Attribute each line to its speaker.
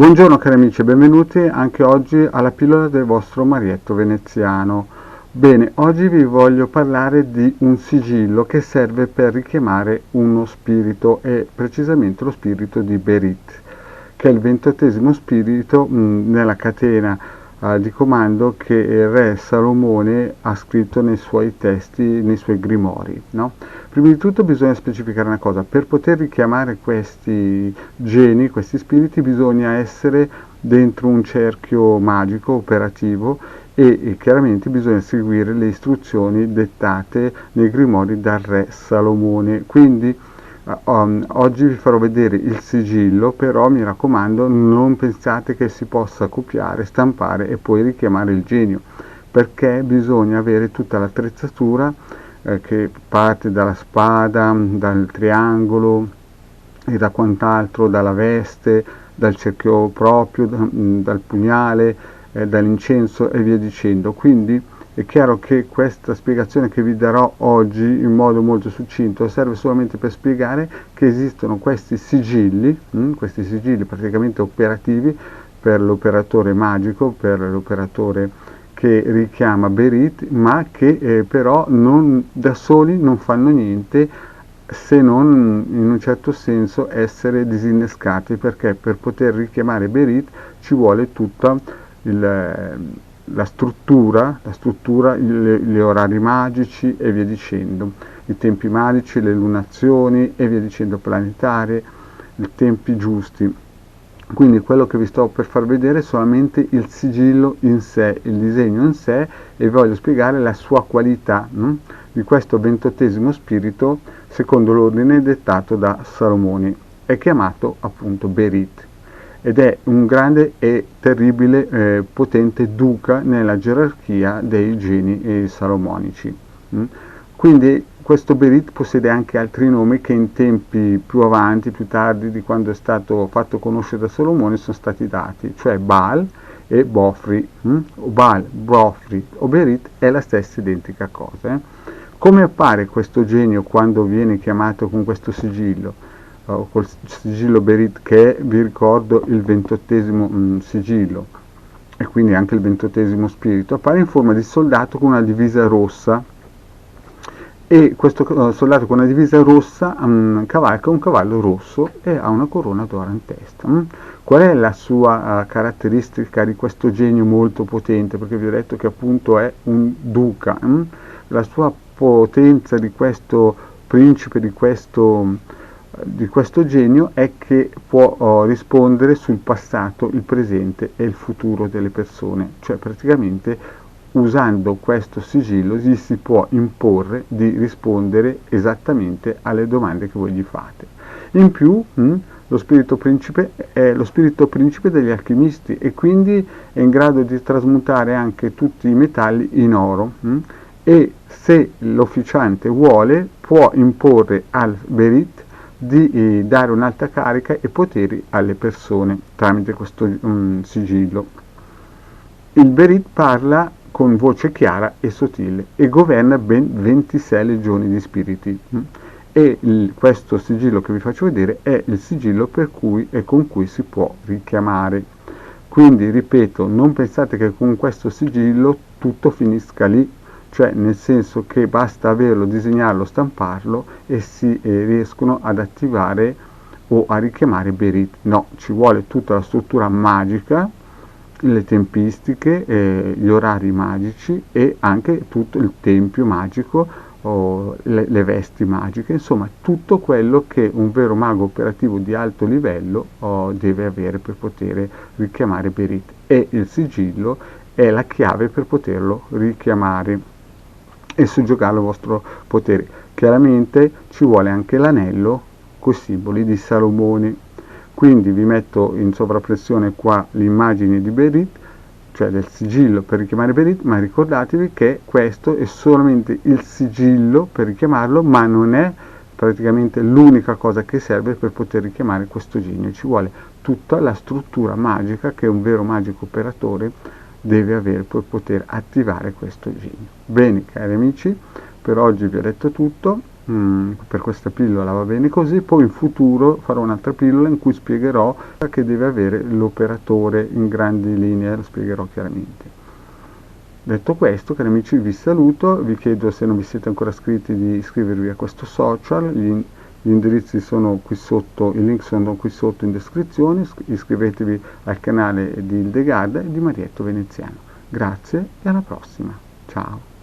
Speaker 1: Buongiorno cari amici e benvenuti anche oggi alla pillola del vostro Marietto veneziano. Bene, oggi vi voglio parlare di un sigillo che serve per richiamare uno spirito e precisamente lo spirito di Berit, che è il 28° spirito nella catena di comando che il re Salomone ha scritto nei suoi testi, nei suoi grimori, no? Prima di tutto bisogna specificare una cosa: per poter richiamare questi geni, questi spiriti, bisogna essere dentro un cerchio magico operativo e chiaramente bisogna seguire le istruzioni dettate nei grimori dal re Salomone. Quindi oggi vi farò vedere il sigillo, però mi raccomando non pensate che si possa copiare, stampare e poi richiamare il genio, perché bisogna avere tutta l'attrezzatura che parte dalla spada, dal triangolo e da quant'altro, dalla veste, dal cerchio proprio, dal pugnale, dall'incenso e via dicendo. Quindi è chiaro che questa spiegazione che vi darò oggi in modo molto succinto serve solamente per spiegare che esistono questi sigilli praticamente operativi per l'operatore magico, per l'operatore che richiama Berit, ma che però da soli non fanno niente se non in un certo senso essere disinnescati, perché per poter richiamare Berit ci vuole tutta la struttura, gli orari magici e via dicendo, i tempi magici, le lunazioni e via dicendo, planetarie, i tempi giusti. Quindi quello che vi sto per far vedere è solamente il sigillo in sé, il disegno in sé, e vi voglio spiegare la sua qualità di questo 28° spirito secondo l'ordine dettato da Salomone. È chiamato appunto Berit ed è un grande e terribile potente duca nella gerarchia dei geni salomonici. Quindi questo Berit possiede anche altri nomi che in tempi più avanti, più tardi di quando è stato fatto conoscere da Salomone, sono stati dati, cioè Baal e Bofri. Baal, Bofri o Berit è la stessa identica cosa. Come appare questo genio quando viene chiamato con questo sigillo? Col sigillo Berit, che è, vi ricordo, il 28° sigillo e quindi anche il 28° spirito. Appare in forma di soldato con una divisa rossa, e questo soldato con una divisa rossa cavalca un cavallo rosso e ha una corona d'oro in testa. Qual è la sua caratteristica di questo genio molto potente? Perché vi ho detto che appunto è un duca. La sua potenza di questo principe, di questo genio, è che può rispondere sul passato, il presente e il futuro delle persone, cioè praticamente usando questo sigillo gli si può imporre di rispondere esattamente alle domande che voi gli fate. In più lo spirito principe è lo spirito principe degli alchimisti e quindi è in grado di trasmutare anche tutti i metalli in oro, e se l'officiante vuole può imporre al Berit di dare un'alta carica e poteri alle persone tramite questo sigillo. Il Berit parla con voce chiara e sottile e governa ben 26 legioni di spiriti. E questo sigillo che vi faccio vedere è il sigillo per cui e con cui si può richiamare. Quindi, ripeto, non pensate che con questo sigillo tutto finisca lì, cioè nel senso che basta averlo, disegnarlo, stamparlo e si riescono ad attivare o a richiamare Berit. No, ci vuole tutta la struttura magica, le tempistiche, gli orari magici e anche tutto il tempio magico, le vesti magiche, insomma tutto quello che un vero mago operativo di alto livello deve avere per poter richiamare Berit, e il sigillo è la chiave per poterlo richiamare e soggiogarlo al vostro potere. Chiaramente ci vuole anche l'anello con i simboli di Salomone. Quindi vi metto in sovrappressione qua l'immagine di Berit, cioè del sigillo per richiamare Berit, ma ricordatevi che questo è solamente il sigillo per richiamarlo, ma non è praticamente l'unica cosa che serve per poter richiamare questo genio. Ci vuole tutta la struttura magica che un vero magico operatore deve avere per poter attivare questo genio. Bene cari amici, per oggi vi ho detto tutto. Per questa pillola va bene così, poi in futuro farò un'altra pillola in cui spiegherò che deve avere l'operatore in grandi linee, lo spiegherò chiaramente. Detto questo, cari amici, vi saluto, vi chiedo, se non vi siete ancora iscritti, di iscrivervi a questo social, gli indirizzi sono qui sotto, i link sono qui sotto in descrizione, iscrivetevi al canale di Hildegarda e di Marietto Veneziano. Grazie e alla prossima, ciao!